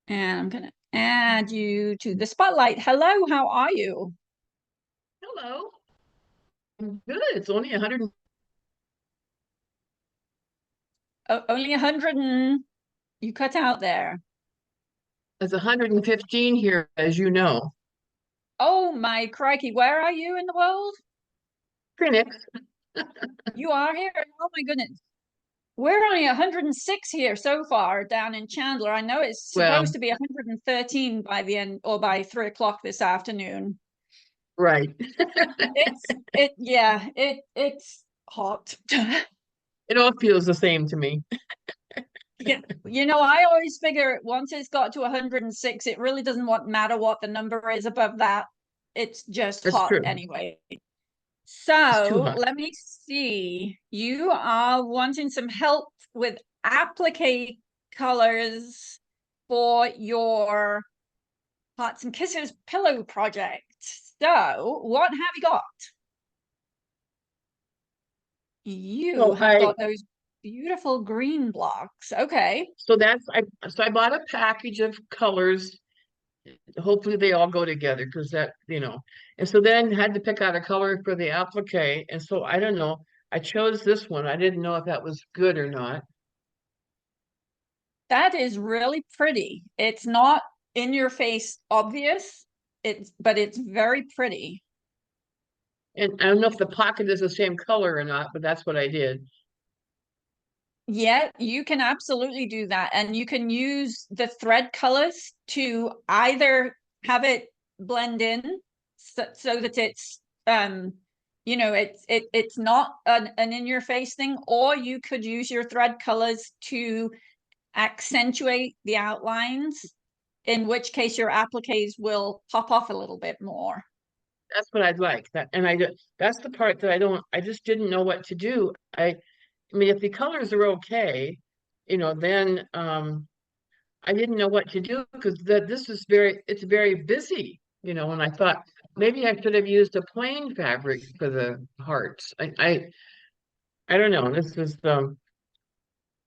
And I'm gonna add you to the spotlight. Hello, how are you? Hello. I'm good. It's only 100. Only 100 and you cut out there. It's 115 here, as you know. Oh my crikey, where are you in the world? Phoenix. You are here? Oh my goodness. We're only 106 here so far down in Chandler. I know it's supposed Well, to be 113 by the end or by 3 o'clock this afternoon. right. It's hot. It all feels the same to me. Yeah, I always figure once it's got to 106, it really doesn't matter what the number is above that. It's just That's hot true. anyway. It's too So hot. let me see. You are wanting some help with applique colors for your Hearts and Kisses pillow project. So what have you got? You So have I got those beautiful green blocks. Okay. so that's I bought a package of colors. Hopefully they all go together because And so then had to pick out a color for the applique. And so I don't know. I chose this one. I didn't know if that was good or not. That is really pretty. It's not in your face obvious, but it's very pretty. And I don't know if the pocket is the same color or not, but that's what I did. Yeah, you can absolutely do that. And you can use the thread colors to either have it blend in so that it's not an in your face thing, or you could use your thread colors to accentuate the outlines, in which case your appliques will pop off a little bit more. That's what I'd like. That's the part that I just didn't know what to do. I mean, if the colors are okay, then I didn't know what to do because it's very busy, and I thought maybe I should have used a plain fabric for the hearts. I don't know.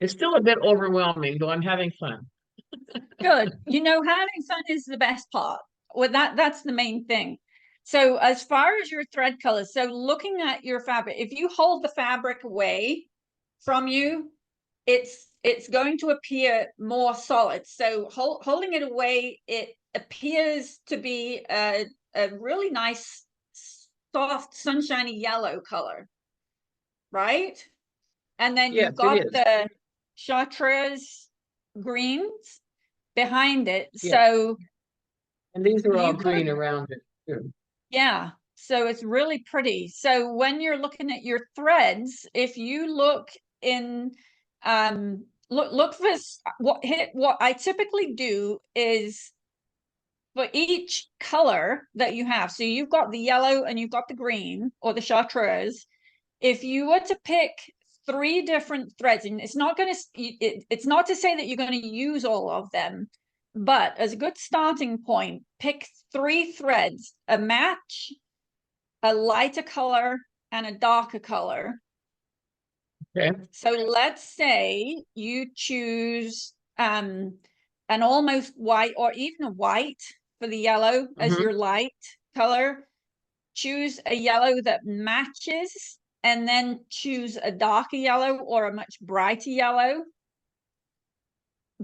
It's still a bit overwhelming, though I'm having fun. Good. Having fun is the best part. Well, that's the main thing. So as far as your thread colors, so looking at your fabric, if you hold the fabric away from you, it's going to appear more solid. So holding it away, it appears to be a really nice, soft, sunshiny yellow color, right? And then Yes, you've it got is. the chartreuse greens behind it. Yeah, So and these are all you could, green around it too. yeah. So it's really pretty. So when you're looking at your threads, if you look in, look for what I typically do is for each color that you have. So you've got the yellow and you've got the green or the chartreuse. If you were to pick three different threads, and it's not to say that you're going to use all of them, but as a good starting point, pick three threads, a match, a lighter color, and a darker color. Okay. So let's say you choose an almost white or even a white for the yellow as Hmm. your light color. Choose a yellow that matches, and then choose a darker yellow or a much brighter yellow.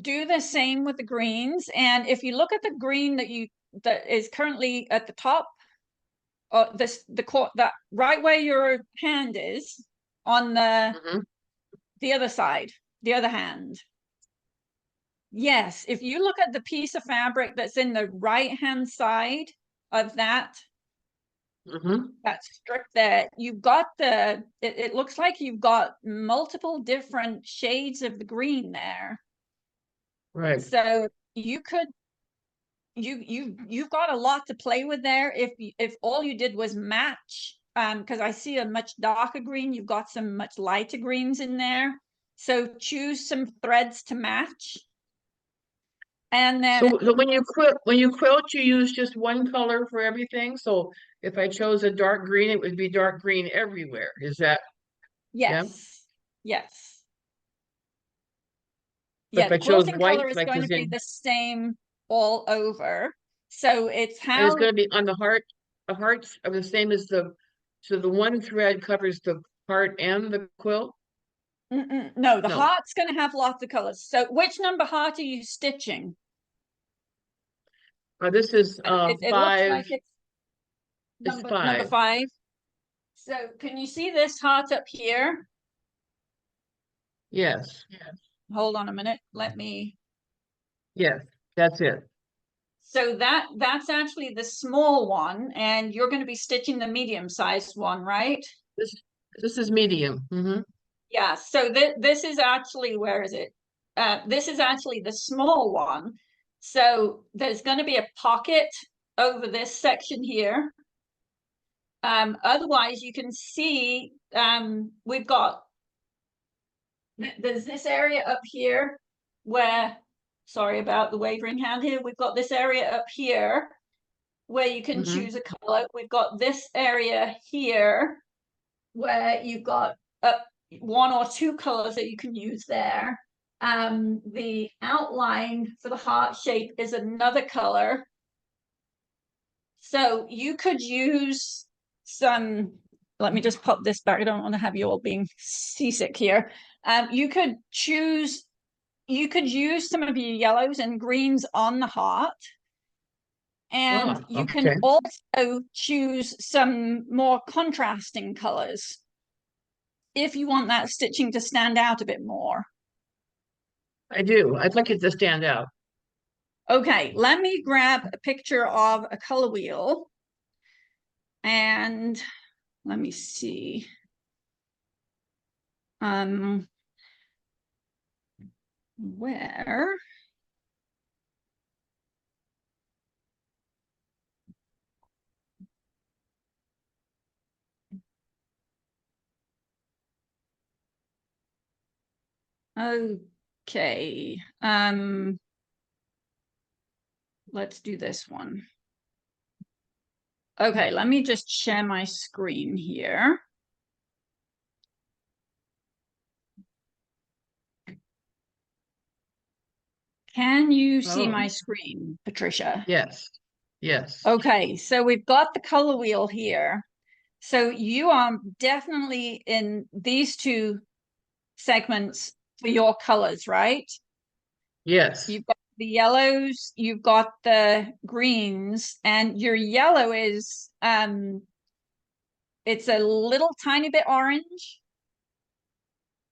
Do the same with the greens. And if you look at the green that is currently at the top, that right where your hand is on Hmm. the other side, the other hand. Yes, if you look at the piece of fabric that's in the right hand side of Hmm. that strip there, you've got it looks like you've got multiple different shades of the green there. Right. So you could you've got a lot to play with there if all you did was match, because I see a much darker green, you've got some much lighter greens in there. So choose some threads to match. And then So when you quilt, you use just one color for everything. So if I chose a dark green, it would be dark green everywhere. Is that, yeah? yes, yes. But Yeah, if the I chose quilting white, color is like going to as be in, the same all over. So it's And it's how, going to be on the hearts are the same as so the one thread covers the heart and the quilt? no, the No. heart's going to have lots of colors. So which number heart are you stitching? This is It looks like five, it's it's number five. 5. So can you see this heart up here? Yes. Hold on a minute. Let me. Yes. That's it. So that's actually the small one, and you're going to be stitching the medium-sized one, right? This this is medium. Yeah. So this is actually, where is it? This is actually the small one. So there's going to be a pocket over this section here. Otherwise, you can see we've got there's this area up here where, sorry about the wavering hand here. We've got this area up here where you can choose a color. We've got this area here where you've got one or two colors that you can use there. The outline for the heart shape is another color. So you could use some, let me just pop this back. I don't want to have you all being seasick here. You could use some of your yellows and greens on the heart. And Oh, you can okay. also choose some more contrasting colors if you want that stitching to stand out a bit more. I do. I'd like it to stand out. Okay, let me grab a picture of a color wheel and let me see. Where? Okay. Let's do this one. Okay, let me just share my screen here. Can you see Oh, my screen, Patricia? yes. Yes. Okay, so we've got the color wheel here. So you are definitely in these two segments for your colors, right? Yes. You've got the yellows, you've got the greens, and your yellow is it's a little tiny bit orange.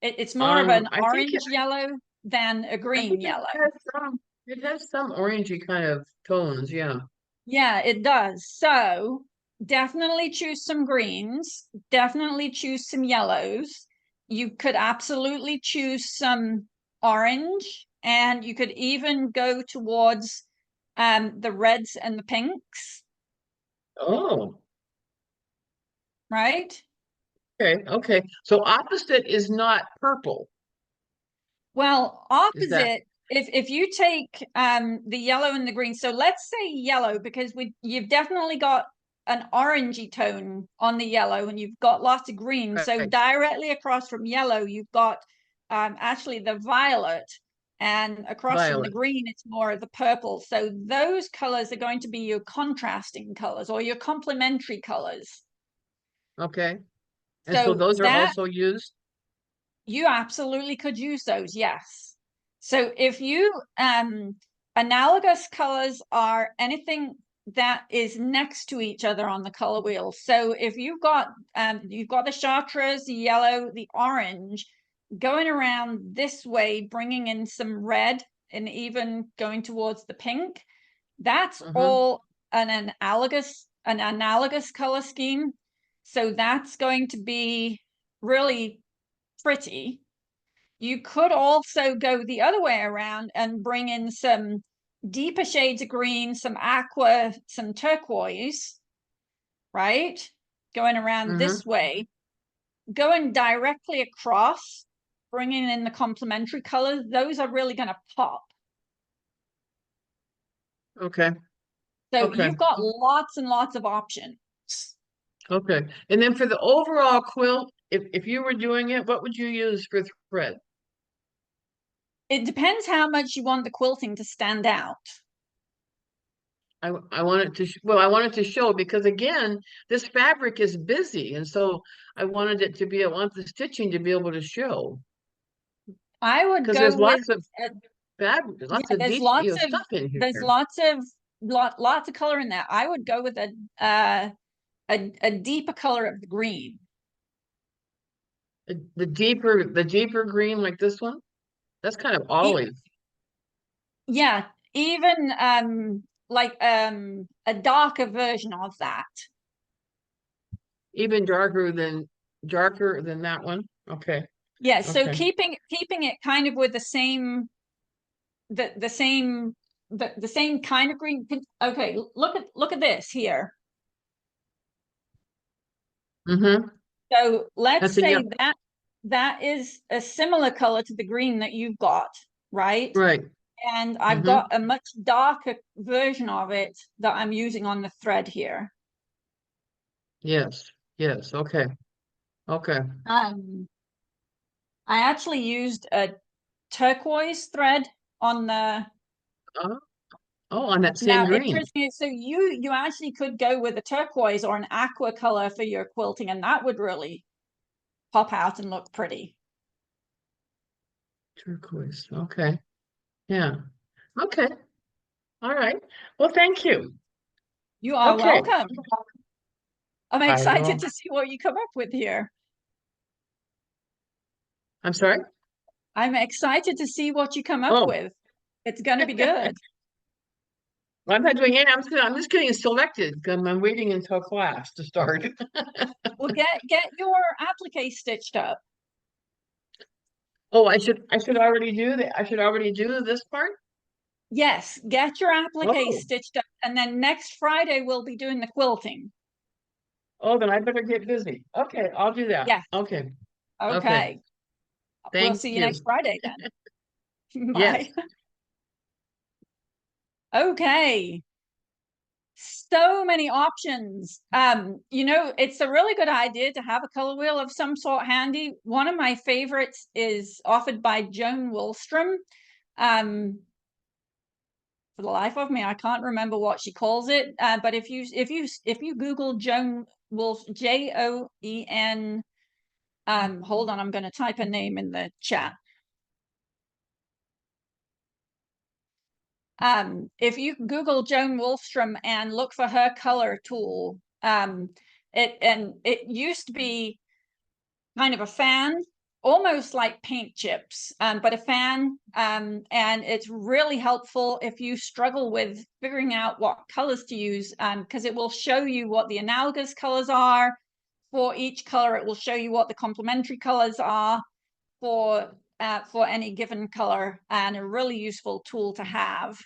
It's more of an I think orange yellow than a I think green yellow. it has some orangey kind of tones, yeah. Yeah, it does. So definitely choose some greens, definitely choose some yellows. You could absolutely choose some orange, and you could even go towards the reds and the pinks, Oh, right? okay, okay. So opposite is not purple. Well, Is that opposite, if you take the yellow and the green, so let's say yellow, because you've definitely got an orangey tone on the yellow and you've got lots of green. So right? directly across from yellow, you've got actually the violet, and across from the Violet. green, it's more of the purple. So those colors are going to be your contrasting colors or your complementary colors. Okay. And so So those are that also used? you absolutely could use those, yes. So if you analogous colors are anything that is next to each other on the color wheel. So if you've got the chartreuse, the yellow, the orange, going around this way, bringing in some red and even going towards the pink, that's Mm-hmm. all an analogous color scheme. So that's going to be really pretty. You could also go the other way around and bring in some deeper shades of green, some aqua, some turquoise, right? Going around Mm-hmm. this way, going directly across, bringing in the complementary colors. Those are really going to pop. Okay. So Okay. you've got lots and lots of options. Okay. And then for the overall quilt, if you were doing it, what would you use for thread? It depends how much you want the quilting to stand out. I want it to well, I want it to show because again, this fabric is busy, and so I wanted it to be. I want the stitching to be able to show I would because there's go with lots of uh, fabric, there's yeah, lots of there's detail, lots of stuff in there's here. lots of color in there. I would go with a deeper color of the green. The deeper green like this one. That's kind of E- olive. yeah, even like a darker version of that. Even darker than that one. Okay. Yeah, so Okay. keeping it kind of with the same the same kind of green. Okay, look at this here. Mm-hmm. So let's That's a say yep. that that is a similar color to the green that you've got, right? Right. And I've Mm-hmm. got a much darker version of it that I'm using on the thread here. Yes. Yes. Okay. Okay. Um, I actually used a turquoise thread on the Oh, oh, on that same now green. interesting. So you actually could go with a turquoise or an aqua color for your quilting, and that would really pop out and look pretty. Turquoise. Okay. Yeah. Okay. All right. Well, thank you. You are Okay. welcome. I'm I excited will. to see what you come up with here. I'm sorry. I'm excited to see what you come up Oh, with. It's going to be good. I'm not doing any. I'm just getting selected. I'm waiting until class to start. Well, get your applique stitched up. Oh, I should already do that. I should already do this part. Yes, get your applique Oh, stitched up, and then next Friday we'll be doing the quilting. oh, then I better get busy. Okay, I'll do that. Yes. Okay, okay. Okay. We'll Thank see you you. next Friday then. Yes. Bye. Okay. So many options. It's a really good idea to have a color wheel of some sort handy. One of my favorites is offered by Joan Wilstrom. Um, for the life of me, I can't remember what she calls it. But if you Google Joan Wolf Joen, hold on, I'm going to type her name in the chat. If you Google Joan Wolfstrom and look for her color tool, it used to be kind of a fan, almost like paint chips, but a fan. And it's really helpful if you struggle with figuring out what colors to use, because it will show you what the analogous colors are for each color. It will show you what the complementary colors are for any given color, and a really useful tool to have.